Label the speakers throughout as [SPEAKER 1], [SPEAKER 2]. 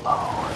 [SPEAKER 1] Lord.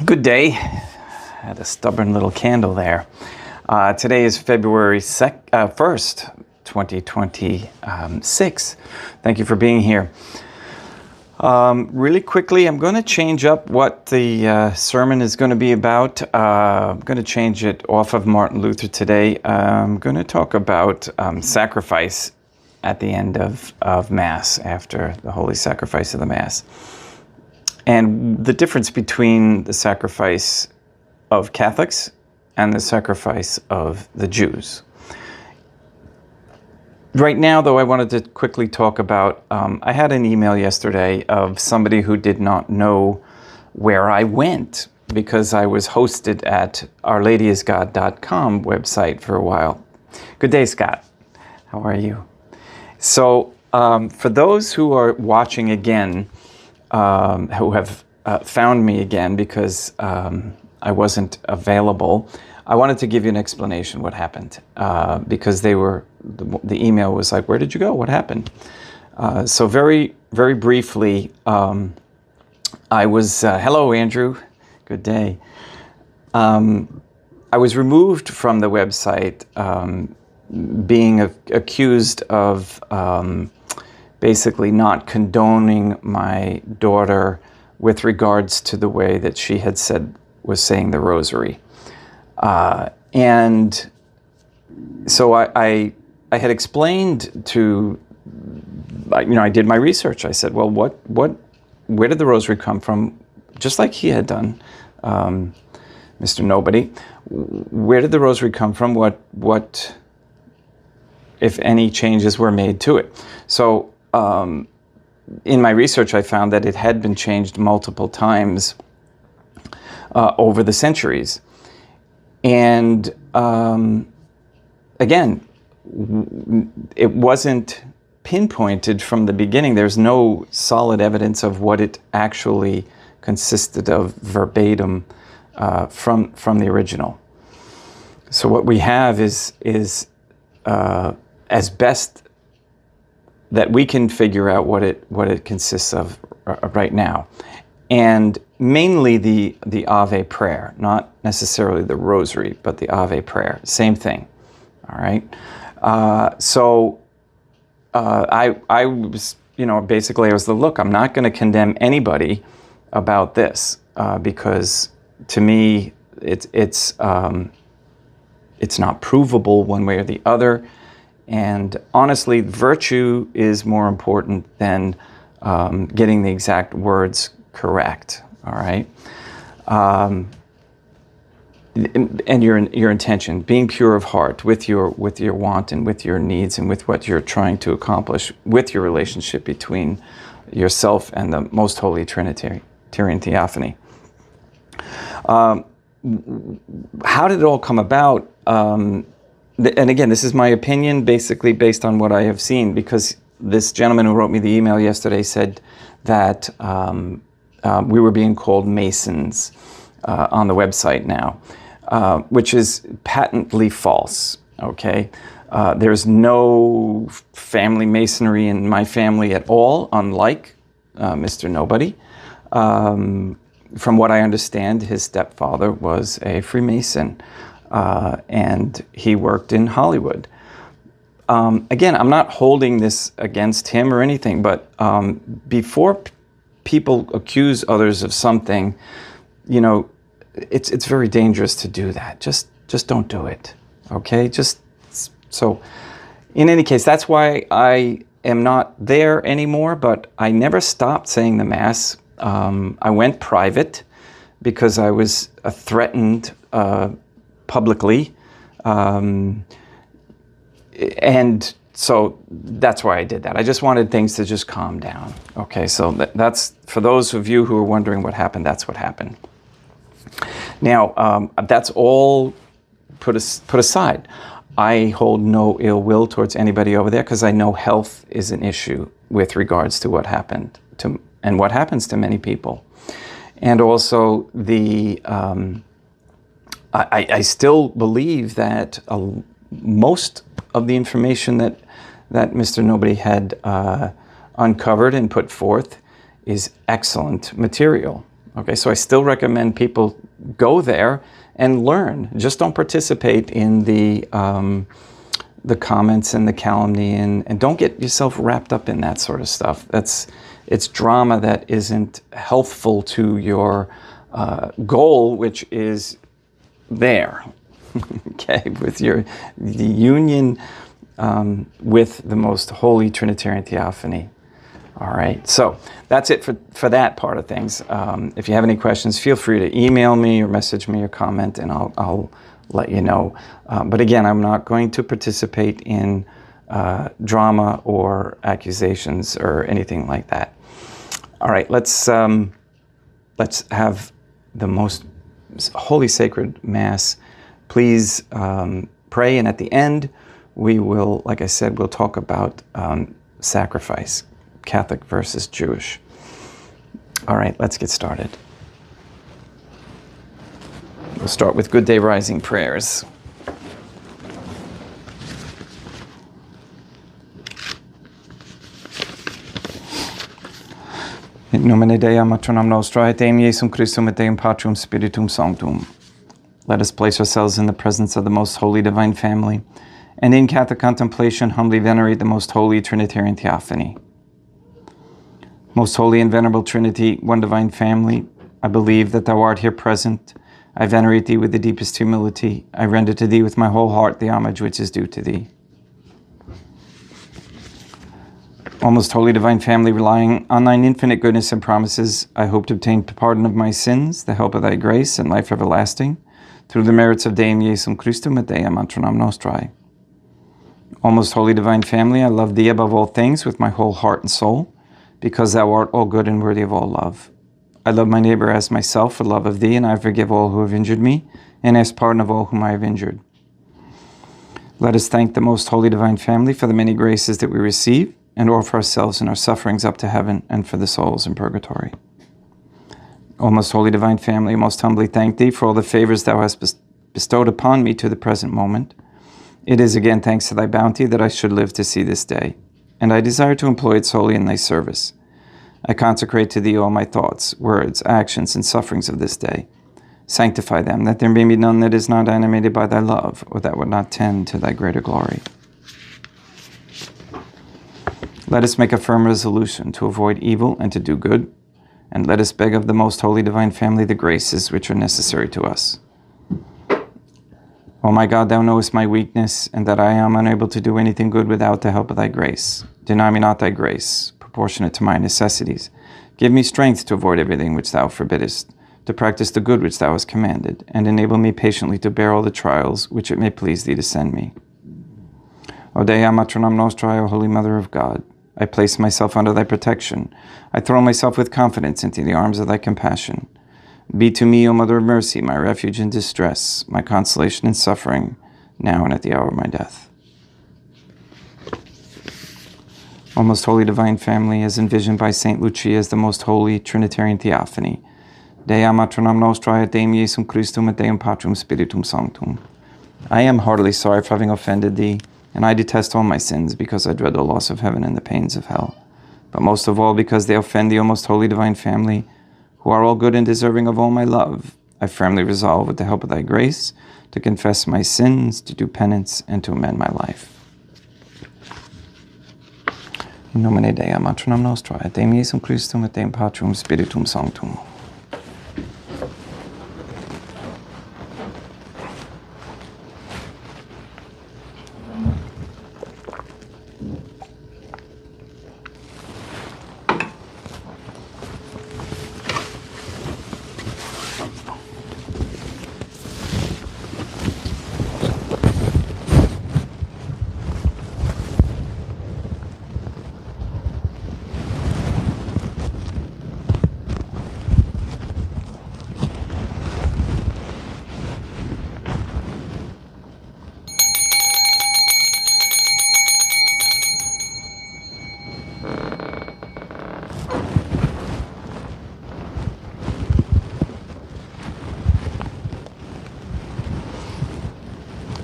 [SPEAKER 1] Good day. Had a stubborn little candle there. Today is February 1st, 2026. Thank you for being here. Really quickly, I'm going to change up what the sermon is going to be about. I'm going to change it off of Martin Luther today. I'm going to talk about sacrifice at the end of Mass, after the Holy Sacrifice of the Mass. And the difference between the sacrifice of Catholics and the sacrifice of the Jews. Right now, though, I wanted to quickly talk about, I had an email yesterday of somebody who did not know where I went because I was hosted at ourladyisgod.com website for a while. Good day, Scott. How are you? So for those who are watching again, who have found me again because I wasn't available, I wanted to give you an explanation what happened because the email was like, where did you go? What happened? So very, very briefly, I was, hello, Andrew. Good day. I was removed from the website being accused of basically not condoning my daughter with regards to the way that she had was saying the rosary. And so I had explained to, I did my research. I said, well, where did the rosary come from? Just like he had done, Mr. Nobody. Where did the rosary come from? What, if any, changes were made to it? So, in my research, I found that it had been changed multiple times over the centuries. And again, it wasn't pinpointed from the beginning. There's no solid evidence of what it actually consisted of verbatim from the original. So what we have is as best that we can figure out what it consists of right now, and mainly the Ave prayer, not necessarily the Rosary, but the Ave prayer, same thing. All right. So I was, basically I was look, I'm not going to condemn anybody about this because to me it's not provable one way or the other. And honestly, virtue is more important than getting the exact words correct. All right, and your intention, being pure of heart, with your want and with your needs and with what you're trying to accomplish, with your relationship between yourself and the Most Holy Trinitarian Theophany. How did it all come about? And again, this is my opinion, basically based on what I have seen, because this gentleman who wrote me the email yesterday said that we were being called Masons on the website now, which is patently false, okay? There's no family Masonry in my family at all, unlike Mr. Nobody. from what I understand, his stepfather was a Freemason, and he worked in Hollywood. Again, I'm not holding this against him or anything, but before people accuse others of something, you know, it's very dangerous to do that. Just don't do it, okay? So, in any case, that's why I am not there anymore, but I never stopped saying the Mass. I went private because I was threatened publicly, and so that's why I did that. I just wanted things to just calm down. Okay, so that's, for those of you who are wondering what happened, that's what happened. Now, that's all put aside. I hold no ill will towards anybody over there because I know health is an issue with regards to what happened to, and what happens to many people. And also I still believe that most of the information that Mr. Nobody had uncovered and put forth is excellent material. Okay, so I still recommend people go there and learn. Just don't participate in the comments and the calumny, and don't get yourself wrapped up in that sort of stuff. It's drama that isn't healthful to your goal, which is there. Okay, with the union with the most holy Trinitarian Theophany. All right, so that's it for that part of things. If you have any questions, feel free to email me or message me or comment, and I'll let you know. But again, I'm not going to participate in drama or accusations or anything like that. All right, let's have the most holy sacred Mass. Please pray, and at the end, we will, like I said, we'll talk about sacrifice, Catholic versus Jewish. All right, let's get started. We'll start with Good Day Rising prayers. In nomine Dei, matronam nostrae, et eum Iesum Christum, et eum Patrum Spiritum Sanctum. Let us place ourselves in the presence of the most holy divine family, and in Catholic contemplation humbly venerate the most holy Trinitarian Theophany. Most holy and venerable Trinity, one divine family, I believe that thou art here present. I venerate thee with the deepest humility. I render to thee with my whole heart the homage which is due to thee. O most holy divine family, relying on thine infinite goodness and promises, I hope to obtain pardon of my sins, the help of thy grace, and life everlasting, through the merits of Deum Iesum Christum et Deum matronam nostrae. O most holy divine family, I love thee above all things with my whole heart and soul, because thou art all good and worthy of all love. I love my neighbor as myself for love of thee, and I forgive all who have injured me, and ask pardon of all whom I have injured. Let us thank the most holy divine family for the many graces that we receive, and offer ourselves and our sufferings up to heaven, and for the souls in purgatory. O most holy divine family, I most humbly thank thee for all the favors thou hast bestowed upon me to the present moment. It is again thanks to thy bounty that I should live to see this day, and I desire to employ it solely in thy service. I consecrate to thee all my thoughts, words, actions, and sufferings of this day. Sanctify them, that there may be none that is not animated by thy love, or that would not tend to thy greater glory. Let us make a firm resolution to avoid evil and to do good, and let us beg of the most holy divine family the graces which are necessary to us. O my God, thou knowest my weakness, and that I am unable to do anything good without the help of thy grace. Deny me not thy grace, proportionate to my necessities. Give me strength to avoid everything which thou forbiddest, to practice the good which thou hast commanded, and enable me patiently to bear all the trials which it may please thee to send me. O Dea matronam nostrae, O Holy Mother of God, I place myself under thy protection. I throw myself with confidence into the arms of thy compassion. Be to me, O Mother of Mercy, my refuge in distress, my consolation in suffering, now and at the hour of my death. O most holy divine family, as envisioned by Saint Lucia as the most holy Trinitarian Theophany, Dea matronam nostrae, et Deum Iesum Christum, et Deum Patrum Spiritum Sanctum. I am heartily sorry for having offended thee, and I detest all my sins, because I dread the loss of heaven and the pains of hell. But most of all, because they offend thee, O most holy divine family, who are all good and deserving of all my love, I firmly resolve, with the help of thy grace, to confess my sins, to do penance, and to amend my life. In nomine Dei, Matronam Nostra, et Deum Iesum Christum, et Deum Patrum Spiritum Sanctum.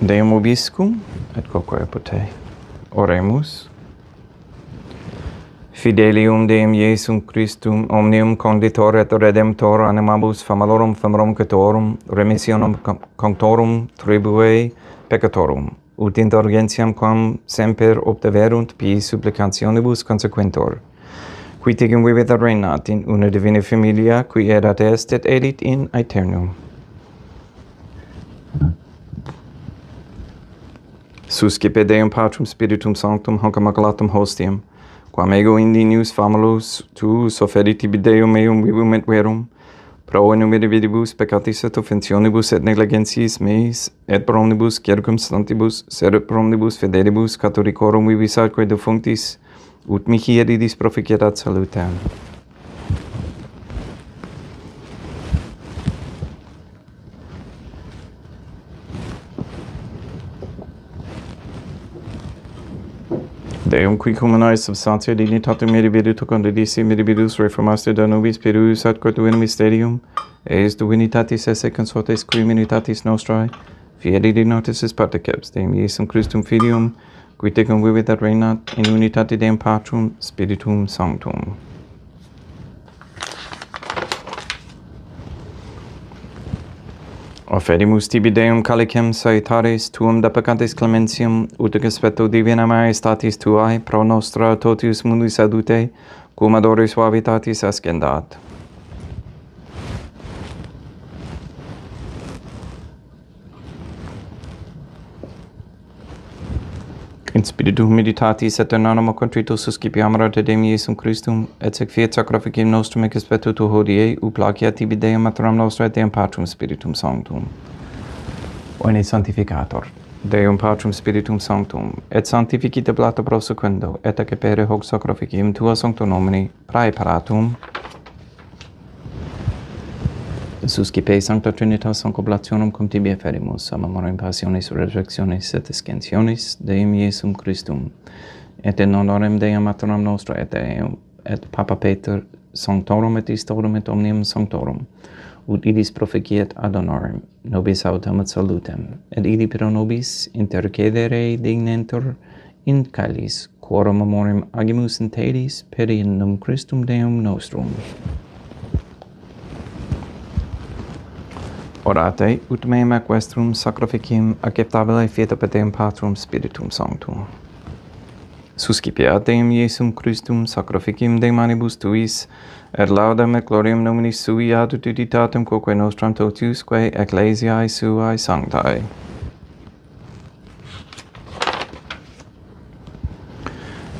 [SPEAKER 1] Deum vobiscum, et quoque apud. Oremus. Fidelium Deum Iesum Christum, omnium conditor et redemptor animabus famalorum catorum, remissionum conctorum tribue peccatorum, ut indulgentiam quam semper obteverunt piis supplicationibus consequentor. Qui tegum vivit reinat in una divina familia, qui erat est et elit in aeternum. Suscipe Deum Patrum Spiritum Sanctum, hoc immaculatum hostium, quam ego indinius famulus tuus offerit tibi Deum meum vivum et verum, pro enumeribus peccatis et offensionibus et negligentiis meis, et pro omnibus circumstantibus, sed pro omnibus fidelibus catholicorum vivis atque defunctis, ut mihi eridis proficiat salutem. Deum qui communae substantia dignitatum mirabilitu condidisi mirabilis reformaste da nobis perus ad quatuum mysterium, eis divinitatis esse consortes qui minitatis nostrae, fieri dignotis is parteceps Deum Iesum Christum Filium, qui tecum vivit et reinat in unitate Deum Patrum Spiritum Sanctum. Offerimus tibi Deum calicem salutaris tuum da peccatis clementium, ut expecto divina majestatis tuae pro nostra totius mundi salute, cum adoris suavitatis ascendat. In spiritu humilitatis et in animo contrito suscipiamur te Deum Iesum Christum, et sec fiat sacrificium nostrum ec expecto tu hodie, ut placia tibi Deum Matronam Nostra et Deum Patrum Spiritum Sanctum. Oine sanctificator, Deum Patrum Spiritum Sanctum, et sanctificite blata prosequendo, et accepere hoc sacrificium tua sancto nomini, praeparatum, suscipe Sancta Trinitas concoblationum cum tibi efferimus, a memoriam passionis, resurrectionis et ascensionis Deum Iesum Christum, et in honorem Deum Matronam Nostra et Deum, et Papa Peter Sanctorum et Istorum et omnium Sanctorum, ut idis proficiet ad honorem, nobis autem et salutem, et idi pro nobis intercedere dignentur in caelis, quorum memoriam agimus in tedis, per innum Christum Deum nostrum. Orate, ut meum ac vestrum sacrificium acceptabile fiat per Deum Patrum Spiritum Sanctum. Suscipiat Deum Iesum Christum sacrificium de manibus tuis, et laudam et gloriam nominis sui ad utitatem quoque nostram totiusque ecclesiae suae sanctae.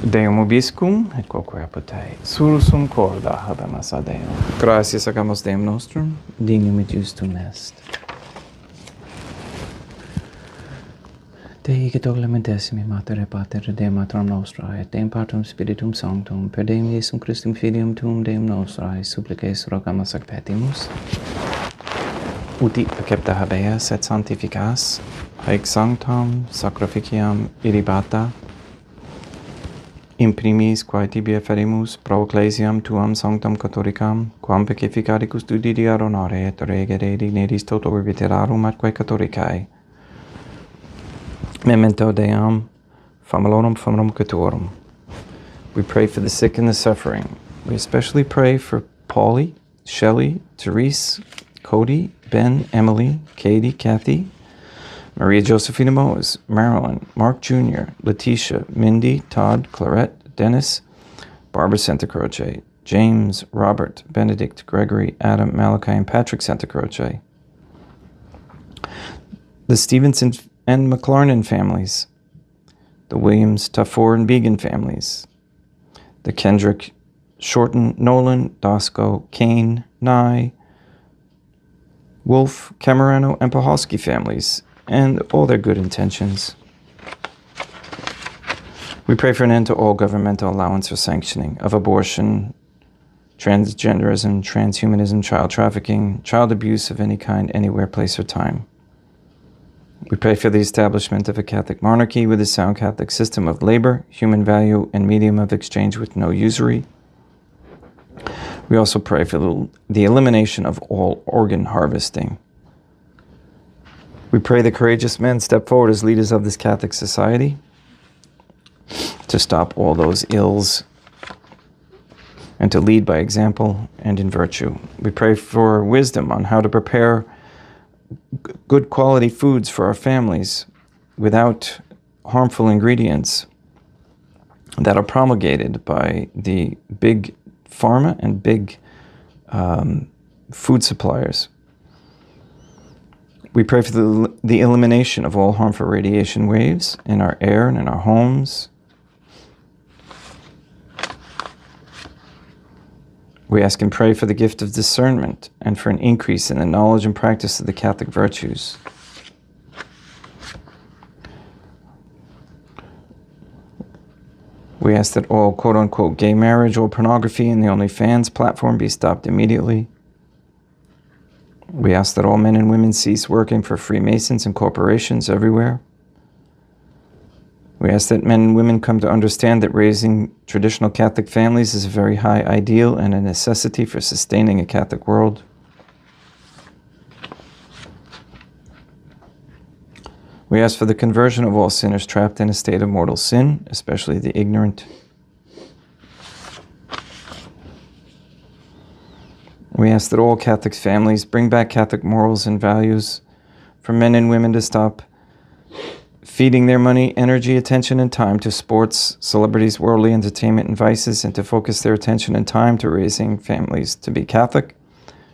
[SPEAKER 1] Deum vobiscum, et quoque apud te. Sursum corda habemus a Deum. Gratias agamus Deum nostrum, dignum et justum est. Dei que doglamentessimi Mater et Pater Deum Matronam Nostra et Deum Patrum Spiritum Sanctum per Deum Iesum Christum Filium Tuum Deum Nostrae supplices rogamus ac petimus. Uti accepta habeas et sanctificas, haec sanctam sacrificiam irribata, in primis quae tibi efferimus pro ecclesiam tuam sanctam catholicam, quam pacificari custodiri ad honore et regere digneris toto orbiterarum atque catholicae. Memento Deum, famalorum catorum. We pray for the sick and the suffering. We especially pray for Paulie, Shelley, Therese, Cody, Ben, Emily, Katie, Kathy, Maria Josephina Mose, Marilyn, Mark Jr., Letitia, Mindy, Todd, Clarette, Dennis, Barbara Santacroce, James, Robert, Benedict, Gregory, Adam, Malachi, and Patrick Santacroce. The Stevenson and McLarnon families. The Williams, Taffor, and Began families. The Kendrick, Shorten, Nolan, Dosco, Kane, Nye, Wolf, Camerano, and Pahalski families, and all their good intentions. We pray for an end to all governmental allowance or sanctioning of abortion, transgenderism, transhumanism, child trafficking, child abuse of any kind, anywhere, place, or time. We pray for the establishment of a Catholic monarchy with a sound Catholic system of labor, human value, and medium of exchange with no usury. We also pray for the elimination of all organ harvesting. We pray that courageous men step forward as leaders of this Catholic society to stop all those ills and to lead by example and in virtue. We pray for wisdom on how to prepare good quality foods for our families without harmful ingredients that are promulgated by the big pharma and big food suppliers. We pray for the elimination of all harmful radiation waves in our air and in our homes. We ask and pray for the gift of discernment and for an increase in the knowledge and practice of the Catholic virtues. We ask that all quote-unquote gay marriage or pornography in the OnlyFans platform be stopped immediately. We ask that all men and women cease working for Freemasons and corporations everywhere. We ask that men and women come to understand that raising traditional Catholic families is a very high ideal and a necessity for sustaining a Catholic world. We ask for the conversion of all sinners trapped in a state of mortal sin, especially the ignorant. We ask that all Catholic families bring back Catholic morals and values for men and women to stop feeding their money, energy, attention, and time to sports, celebrities, worldly entertainment, and vices, and to focus their attention and time to raising families to be Catholic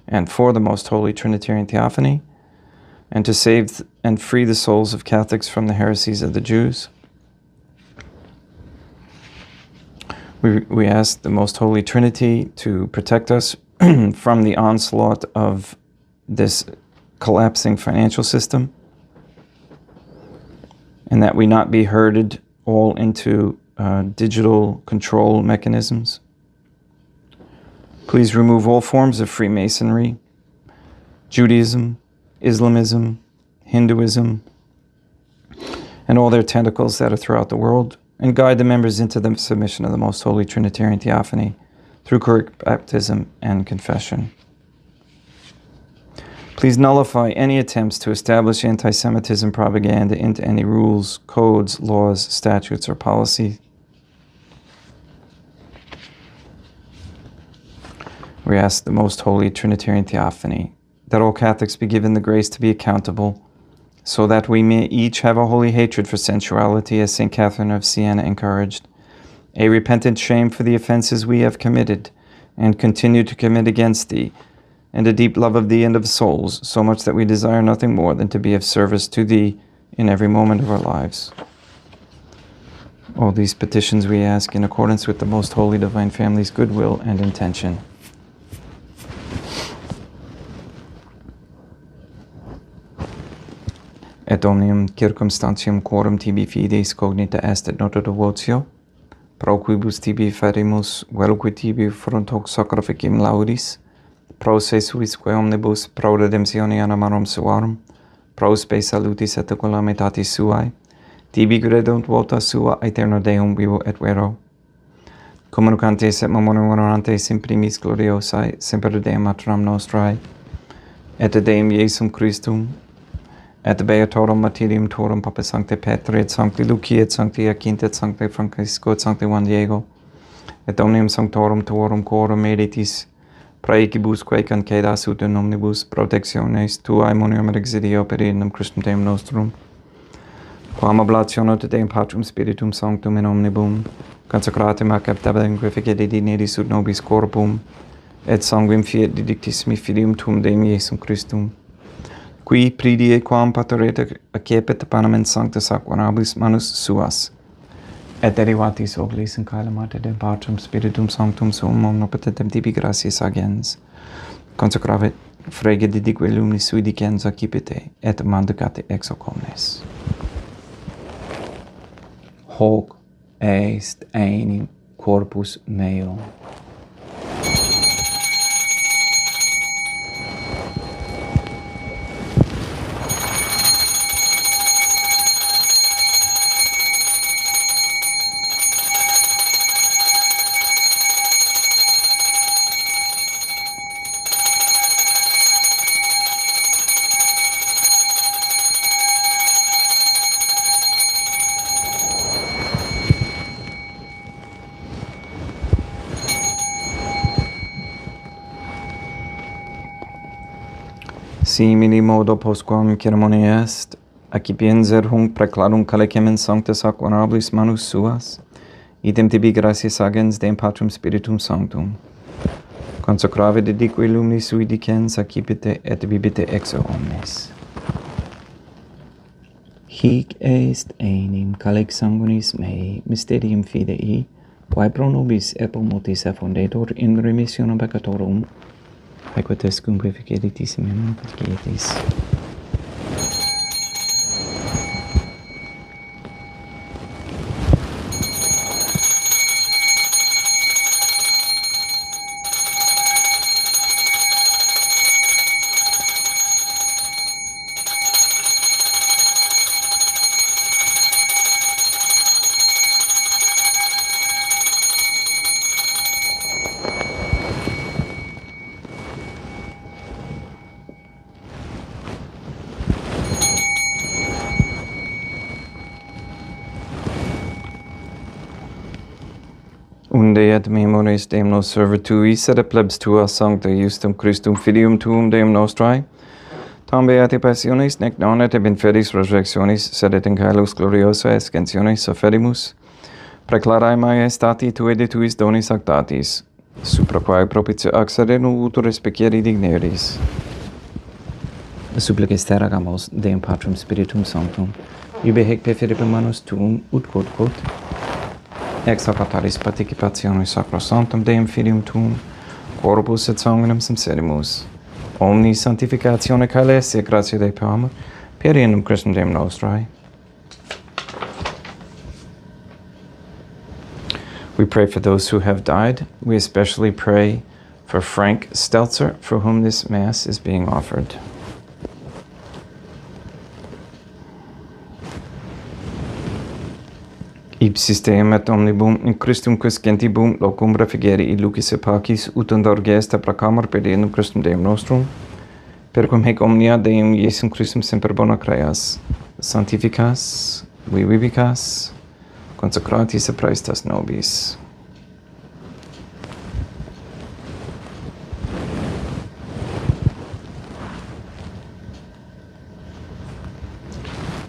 [SPEAKER 1] and for the Most Holy Trinitarian Theophany, and to save and free the souls of Catholics from the heresies of the Jews. We ask the Most Holy Trinity to protect us from the onslaught of this collapsing financial system, and that we not be herded all into digital control mechanisms. Please remove all forms of Freemasonry, Judaism, Islamism, Hinduism, and all their tentacles that are throughout the world, and guide the members into the submission of the Most Holy Trinitarian Theophany through correct baptism and confession. Please nullify any attempts to establish anti-Semitism propaganda into any rules, codes, laws, statutes, or policy. We ask the Most Holy Trinitarian Theophany that all Catholics be given the grace to be accountable, so that we may each have a holy hatred for sensuality, as St. Catherine of Siena encouraged, a repentant shame for the offenses we have committed and continue to commit against thee, and a deep love of thee and of souls, so much that we desire nothing more than to be of service to thee in every moment of our lives. All these petitions we ask in accordance with the Most Holy Divine Family's goodwill and intention. Et omnium circumstantium quorum tibi fides cognita est et nota devotio, pro quibus tibi ferimus, velque tibi front hoc sacrificim laudis, pro se suis quae omnibus pro redemptione animarum suarum, pro spe salutis et calamitatis suae, tibi credunt vota sua aeterno Deum vivo et vero. Communicantes et memorantes in primis gloriosae, semper Deum matram nostrae, et Deum Iesum Christum, et beatorum martyrium torum Papa Sancte Petri, et Sancti Lucia, et Sancti Jacinta, et Sancti Francisco, et Sancti Juan Diego, et omnium sanctorum tuorum quorum meritis, praecibus quae concedas ut in omnibus protectiones tuae monium exidio per innum Christum Deum nostrum, quam oblationem te Deum Patrum Spiritum Sanctum in omnibum, consecratem ac aptabem quae dineris ut nobis corpum, et sanguim fiat didictissimi Filium tuum Deum Iesum Christum, qui pridie quam paterete accepet panem sanctus ac orabis manus suas, et derivatis oglis in caelamate Deum Patrum Spiritum Sanctum sum omnipotentem tibi gratias agens, consecravit frege didique luminis sui dicens accipite, et mandicate ex hoc omnes. Hoc est enim corpus meo. Simili modo postquam ceremonia est, accipienser hunc praeclarum calecem sanctus ac orabis manus suas, idem tibi gratias agens Deum Patrum Spiritum Sanctum. Consecrave didique luminis sui dicens accipite et bibite ex omnes. Hic est enim calec sanguinis mei mysterium fidei, quae pro nobis et pro multis effundetur in remissionem peccatorum, haequates cum preficeritis meum percietis. Unde et memores Deum nos servituis et plebs tua sancta justum Christum Filium tuum Deum nostrae, tam beati passionis, nec non et in fedis resurrectionis, sed et in caelus gloriosa escensionis sufferimus, praeclarae maestati tuae de tuis donis actatis, supra quae propitio accedenu utur respicieri digneris. Supplices terragamos Deum Patrum Spiritum Sanctum, ibe hec preferibus manus tuum ut quod, ex hoc altaris participationis sacrosanctum Deum Filium tuum, corpus et sanguinem sincerimus, omni sanctificatione caelestia gratia Dei per innum Christum Deum nostrae. We pray for those who have died. We especially pray for Frank Stelzer, for whom this Mass is being offered. Ipsis Deum et omnibum in Christum quis gentibum locum refigeri lucis et pacis ut undor gesta placamur per innum Christum Deum nostrum, per cum hec omnia Deum Iesum Christum semper bona creas, sanctificas, vivicas, consecratis et praestas nobis.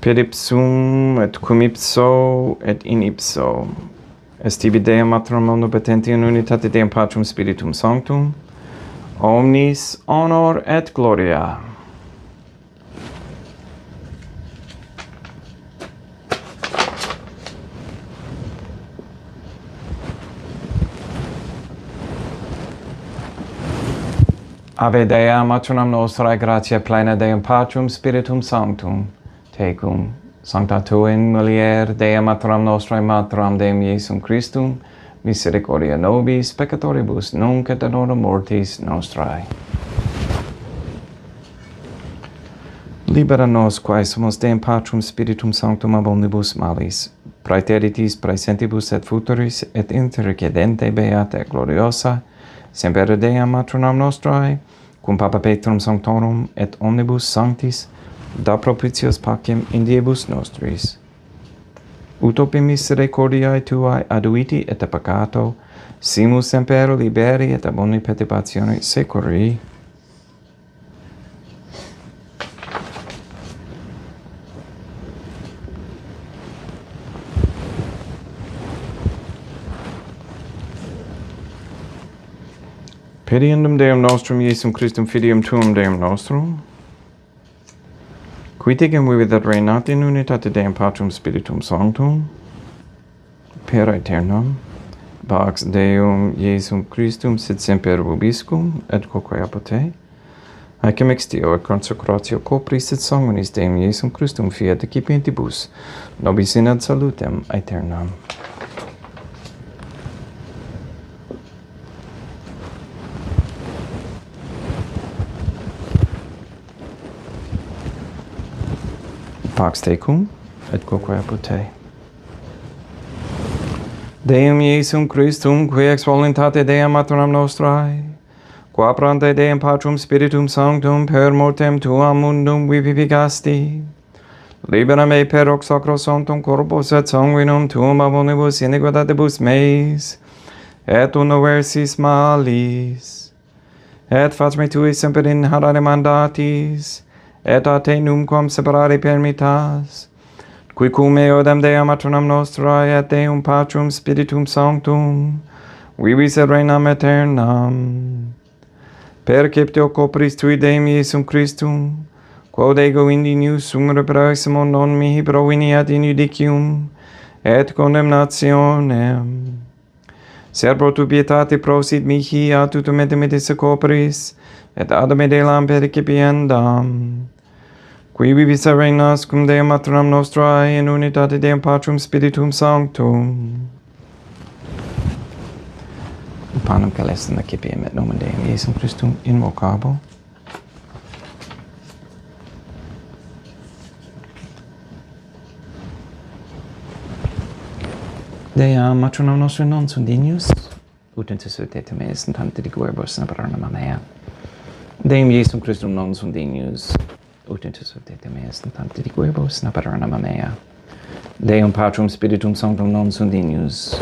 [SPEAKER 1] Per ipsum et cum ipso et in ipso, est tibi Deum Matrum omnipotenti in unitate Deum Patrum Spiritum Sanctum, omnis honor et gloria. Ave Dea, Matronam nostrae, gratia plena Deum Patrum Spiritum Sanctum, tecum, sancta tu in mulier, Dea Matronam nostrae, Matram Deum Iesum Christum, misericordia nobis peccatoribus, nunc et in hora mortis nostrae. Libera nos, quae somos Deum Patrum Spiritum Sanctum ab omnibus malis, praeteritis, praesentibus et futuris, et intercedente beata et gloriosa, semper Deam Matronam nostrae, cum Papa Petrum Sanctorum et omnibus sanctis, da propitios pacem in diebus nostris. Ut opim misericordiae tuae aduiti et peccato, simus semper liberi et ab omni perturbatione securi. Petiendum Deum nostrum Iesum Christum filium tuum Deum nostrum, qui tegem vivit et reinat in unitate Deum Patrum Spiritum Sanctum, per aeternam, pax Deum Iesum Christum sit semper vobiscum, et quoque apote, haecum extio et consecratio copris et sanguinis Deum Iesum Christum fiat ecipentibus, nobis in ad salutem aeternam. Pax tecum, et quoque apote. Deum Iesum Christum, qui ex voluntate Deum maternam nostrae, qua prante Deum Patrum Spiritum Sanctum per mortem tuam mundum vivificasti, libera me per hoc sacro sanctum corpus et sanguinum tuum ab omnibus iniquitatibus meis, et universis malis, et fac me tui semper in harare mandatis, et a te numquam separare permittas, qui cum eodem Deum maternam nostrae et Deum Patrum Spiritum Sanctum, vivis et reinam aeternam. Perceptio copris tui Deum Iesum Christum, quod ego indinius sum repressimo non mihi proveniat in judicium, et condemnationem. Servo tu pietate prosit mihi a tutum et metis copris, et ad me delam percipiendam. Qui vivis et reinas cum Deum maternam nostrae in unitate Deum Patrum Spiritum Sanctum. Panem calestem accipiem et nomen Deum Iesum Christum invocabo. Deum maternam nostrum non sunt dignus, ut intercedete me est in tante de guerbos nabarana mea. Deum Iesum Christum non sunt dignus, ut intercedete me est in tante de guerbos nabarana mea. Deum Patrum Spiritum Sanctum non sunt dignus,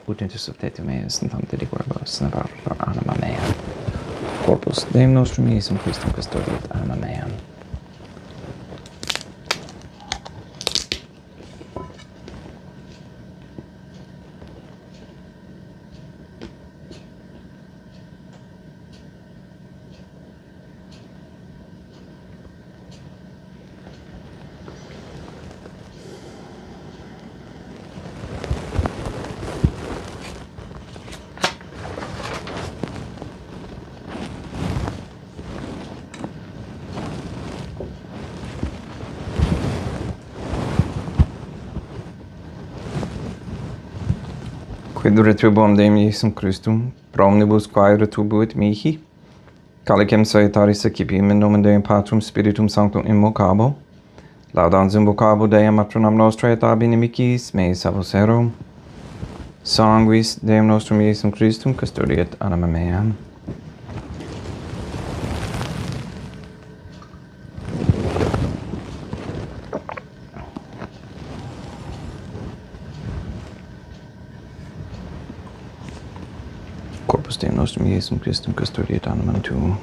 [SPEAKER 1] ut intercedete me est in tante de guerbos nabarana mea. Corpus Deum nostrum Iesum Christum custodiet anima meam. Quid retribuam Deum Iesum Christum, pro omnibus quae retribuit mihi, calicem salutaris accipiem in nomen Deum Patrum Spiritum Sanctum invocabo, laudans invocabo Deum maternam nostrae et ab inimicis meis avocero, sanguis Deum nostrum Iesum Christum custodiet anima meam. Corpus Deum nostrum Iesum Christum custodiet animam tuum.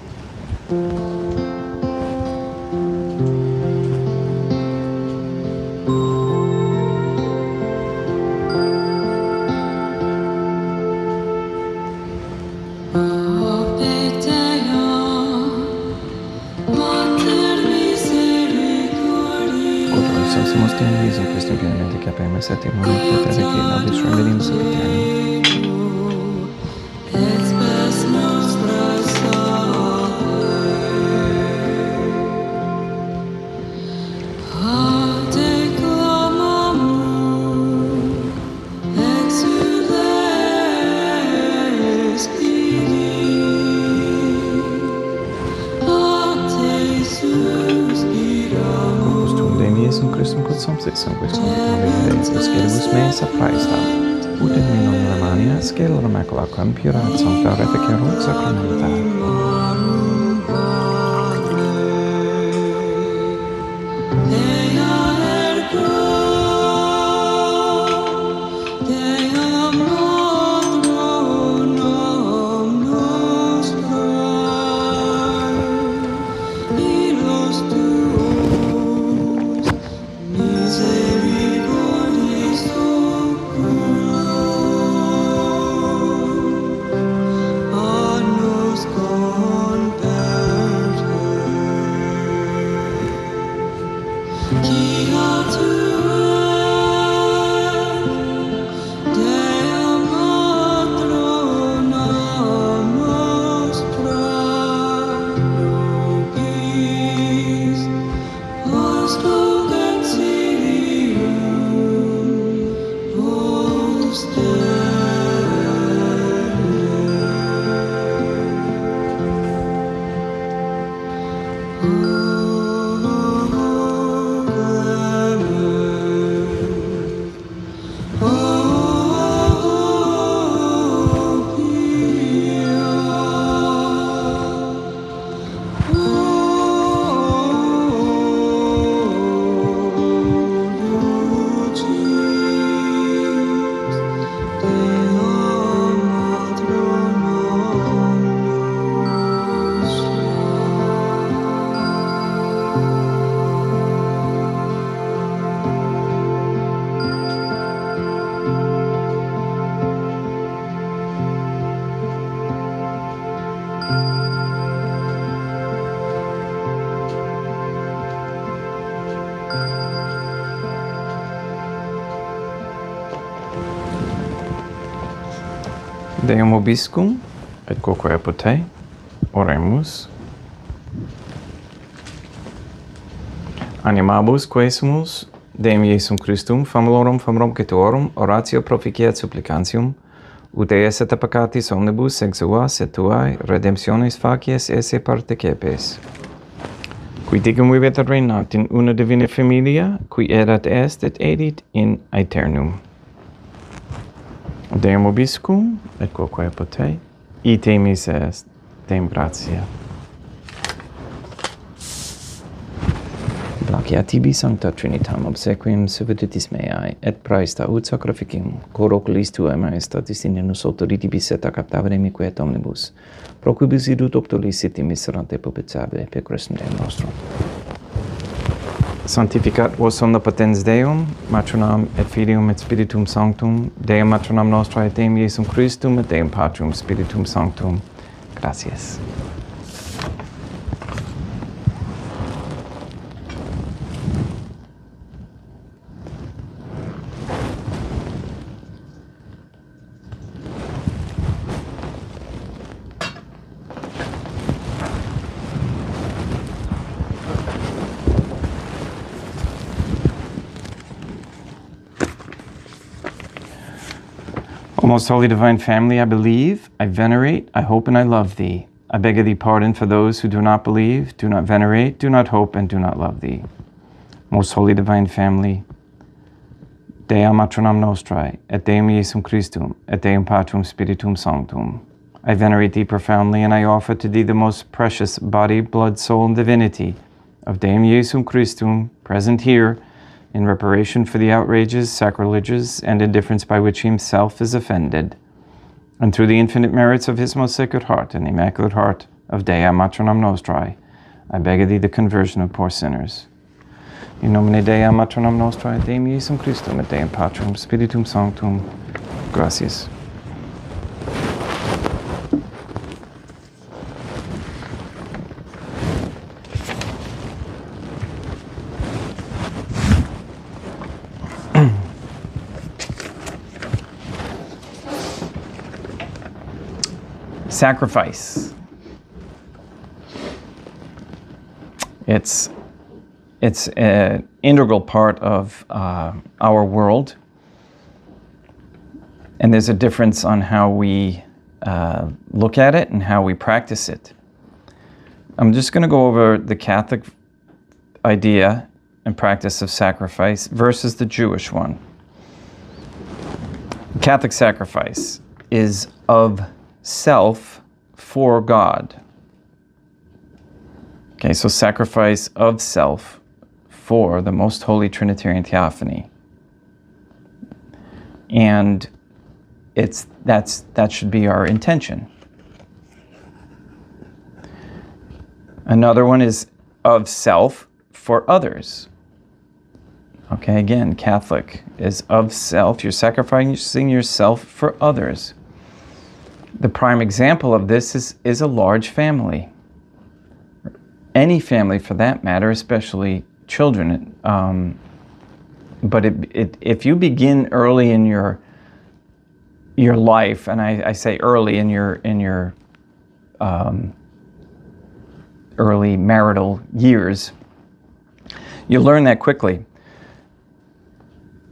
[SPEAKER 1] Sanctimus Deum Iesum Christum plenamente capemus et timor et pericli nobis remedium sempiternum. Iesum Christum quod subsit sanguis Deus scelibus meis appraesta, ut in me non Romania scelere macula quam pura et sancta reficerunt sacramenta. Deum vobiscum et quoque apud oremus. Animabus quesumus Deum Iesum Christum famulorum famulorum cetuorum oratio proficiat supplicantium ut eis et peccatis omnibus exuas et tuae redemptionis facies esse partecepes. Qui dicum vivet et reinat in una divina familia, qui erat est et edit in aeternum. Deum vobiscum et quoque apud ite mis est, Deum gratia. Placia tibi sancta Trinitam obsequium servitutis meae, et praesta ut sacrificium, cor oculis tuae maestatis in nos autoritibus et captavere mique et omnibus, pro quibus idut optulis iti miserante propitiae per Christum Deum nostrum. Sanctificat vos omnipotens Deum, Matronam et Filium et Spiritum Sanctum, Deum Matronam Nostra et Deum Iesum Christum et Deum Patrum Spiritum Sanctum. Gratias. O most holy divine family, I believe, I venerate, I hope, and I love thee. I beg of thee pardon for those who do not believe, do not venerate, do not hope, and do not love thee. Most holy divine family, Dea Matronam Nostrae, et Deum Iesum Christum, et Deum Patrum Spiritum Sanctum. I venerate thee profoundly, and I offer to thee the most precious body, blood, soul, and divinity of Deum Iesum Christum, present here, in reparation for the outrages, sacrileges, and indifference by which he himself is offended, and through the infinite merits of his most sacred heart and immaculate heart of Dea Matronam Nostrae, I beg of thee the conversion of poor sinners. In nomine Dei Matronam Nostrae, Deum Iesum Christum, et Deum Patrum Spiritum Sanctum. Gracias. Sacrifice. It's an integral part of our world, and there's a difference on how we look at it and how we practice it. I'm just going to go over the Catholic idea and practice of sacrifice versus the Jewish one. Catholic sacrifice is of self for God. Okay, so sacrifice of self for the most holy Trinitarian Theophany. And that should be our intention. Another one is of self for others. Okay, again, Catholic is of self. You're sacrificing yourself for others. The prime example of this is a large family. Any family for that matter, especially children. But if you begin early in your life, and I say early in your early marital years, you learn that quickly.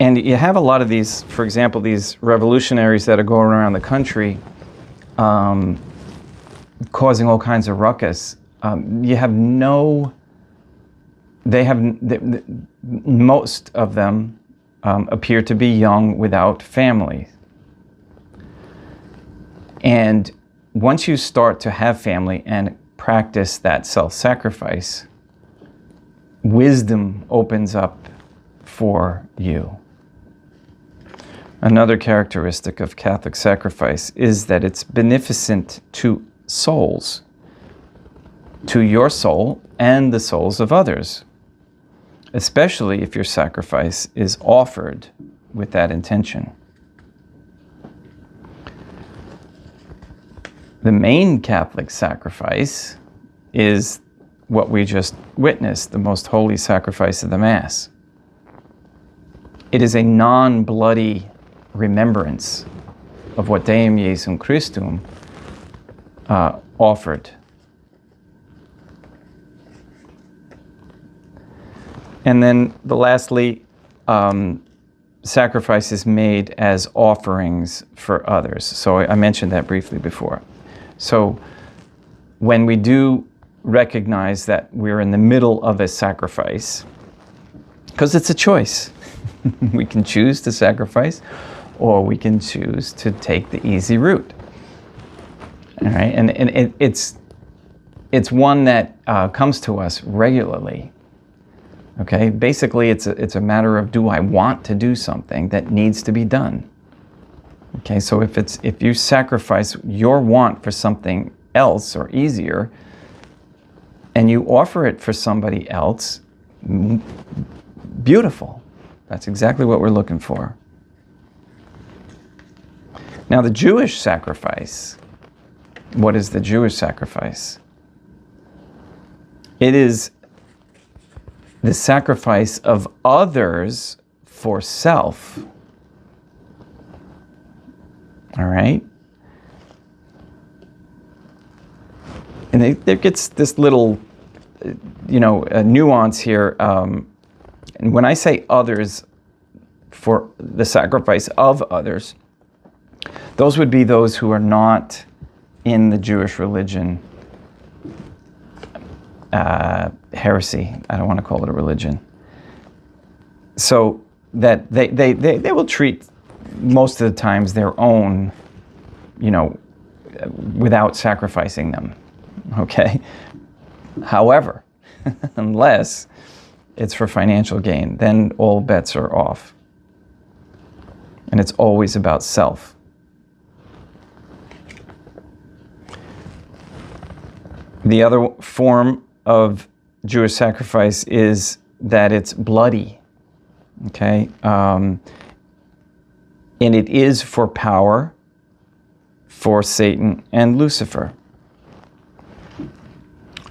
[SPEAKER 1] And you have a lot of these, for example, these revolutionaries that are going around the country causing all kinds of ruckus. You have no they have, most of them appear to be young without family. And once you start to have family and practice that self-sacrifice, wisdom opens up for you. Another characteristic of Catholic sacrifice is that it's beneficent to souls, to your soul and the souls of others, especially if your sacrifice is offered with that intention. The main Catholic sacrifice is what we just witnessed, the most holy sacrifice of the Mass. It is a non-bloody remembrance of what Deum Jesum Christum offered. And then lastly, sacrifices made as offerings for others. So I mentioned that briefly before. So when we do recognize that we're in the middle of a sacrifice, because it's a choice. We can choose to sacrifice, or we can choose to take the easy route. All right, and it's one that comes to us regularly. Okay, basically it's a matter of, do I want to do something that needs to be done? Okay, so if you sacrifice your want for something else or easier, and you offer it for somebody else, beautiful. That's exactly what we're looking for. Now, the Jewish sacrifice, what is the Jewish sacrifice? It is the sacrifice of others for self. All right? And there gets this little, nuance here. And when I say others, for the sacrifice of others, those would be those who are not in the Jewish religion. Heresy. I don't want to call it a religion. So that they will treat most of the times their own, without sacrificing them. Okay? However, unless it's for financial gain, then all bets are off. And it's always about self. The other form of Jewish sacrifice is that it's bloody. Okay? And it is for power, for Satan and Lucifer.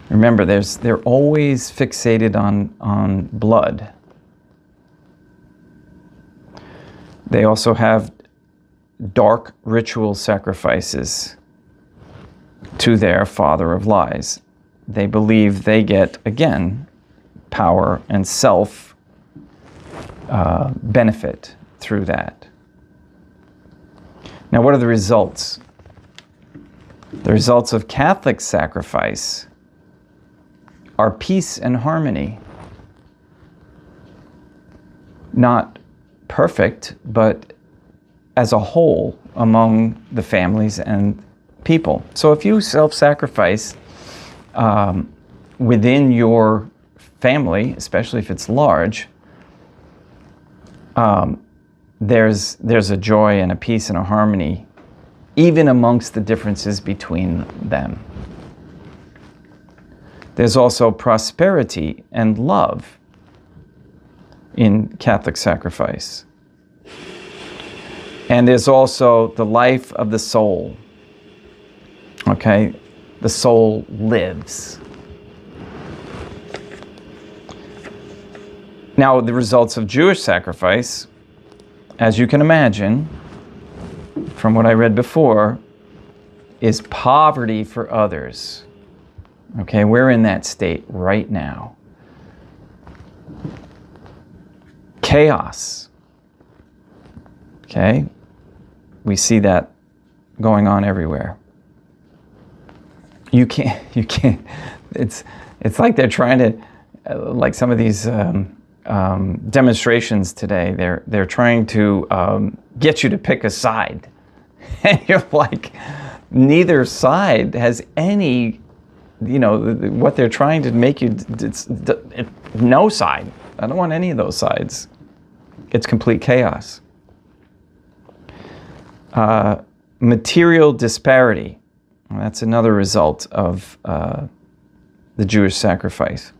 [SPEAKER 1] Remember, they're always fixated on blood. They also have dark ritual sacrifices to their father of lies. They believe they get, again, power and self benefit through that. Now, what are the results? The results of Catholic sacrifice are peace and harmony. Not perfect, but as a whole among the families and people. So if you self-sacrifice within your family, especially if it's large, there's a joy and a peace and a harmony, even amongst the differences between them. There's also prosperity and love in Catholic sacrifice. And there's also the life of the soul. Okay? The soul lives. Now, the results of Jewish sacrifice, as you can imagine, from what I read before, is poverty for others. Okay, we're in that state right now. Chaos. Okay, we see that going on everywhere. You can't, it's like they're trying to like some of these demonstrations today, they're trying to get you to pick a side, and you're like, neither side has any, what they're trying to make you, it's no side. I don't want any of those sides. It's complete chaos. Material disparity. That's another result of the Jewish sacrifice.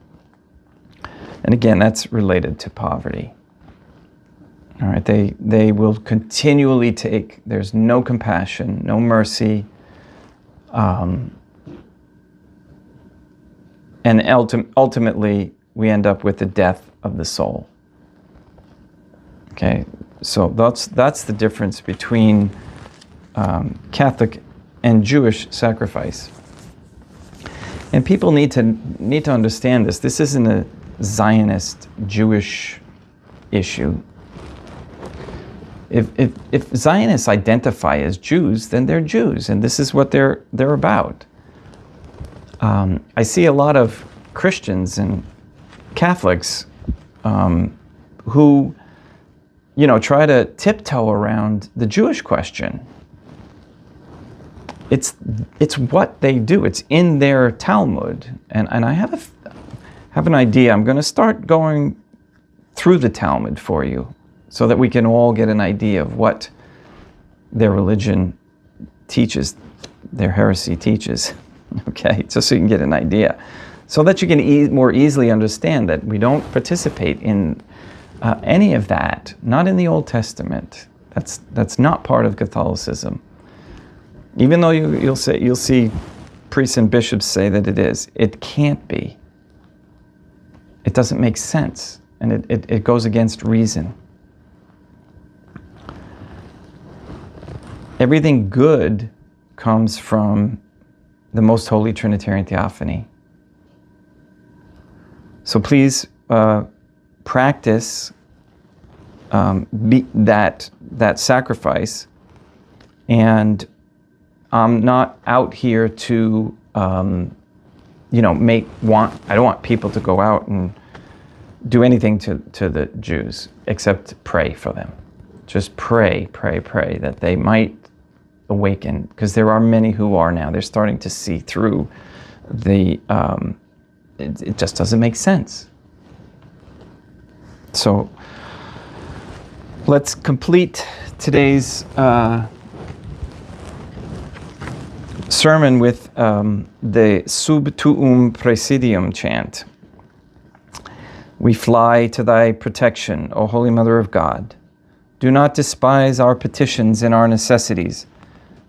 [SPEAKER 1] And again, that's related to poverty. All right, they will continually take, there's no compassion, no mercy, and ultimately we end up with the death of the soul. Okay, so that's the difference between Catholic and Jewish sacrifice. And people need to understand this. This isn't a Zionist Jewish issue. If Zionists identify as Jews, then they're Jews, and this is what they're about. I see a lot of Christians and Catholics who, try to tiptoe around the Jewish question. It's what they do. It's in their Talmud, and I have an idea. I'm going to start going through the Talmud for you, so that we can all get an idea of what their religion teaches, their heresy teaches. Okay, just so you can get an idea, so that you can more easily understand that we don't participate in any of that. Not in the Old Testament. That's not part of Catholicism. Even though you'll see priests and bishops say that it is, it can't be. It doesn't make sense, and it goes against reason. Everything good comes from the Most Holy Trinitarian Theophany. So please practice that sacrifice. And I'm not out here to, I don't want people to go out and do anything to the Jews except pray for them. Just pray that they might awaken, because there are many who are now. They're starting to see through it just doesn't make sense. So let's complete today's sermon with the Sub Tuum Praesidium chant. We fly to thy protection, O Holy Mother of God. Do not despise our petitions and our necessities,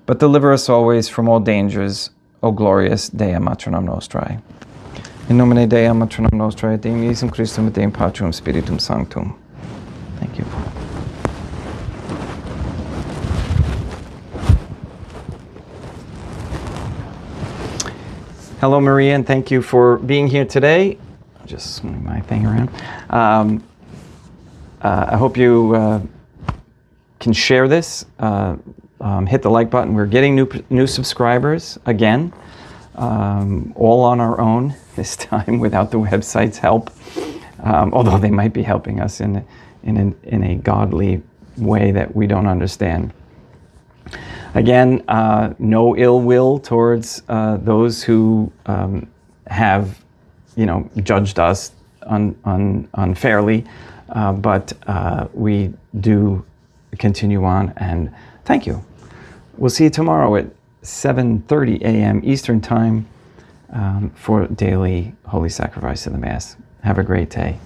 [SPEAKER 1] but deliver us always from all dangers, O glorious Dea Matronam Nostrae. In nomine Dei Matronam Nostrae, Deum Iesum Christum et Deum Patrum Spiritum Sanctum. Thank you. Hello, Maria, and thank you for being here today. Just swing my thing around. I hope you can share this. Hit the like button. We're getting new subscribers again, all on our own this time without the website's help. Although they might be helping us in a godly way that we don't understand. Again, no ill will towards those who have, judged us unfairly, but we do continue on, and thank you. We'll see you tomorrow at 7:30 a.m. Eastern Time for daily Holy Sacrifice of the Mass. Have a great day.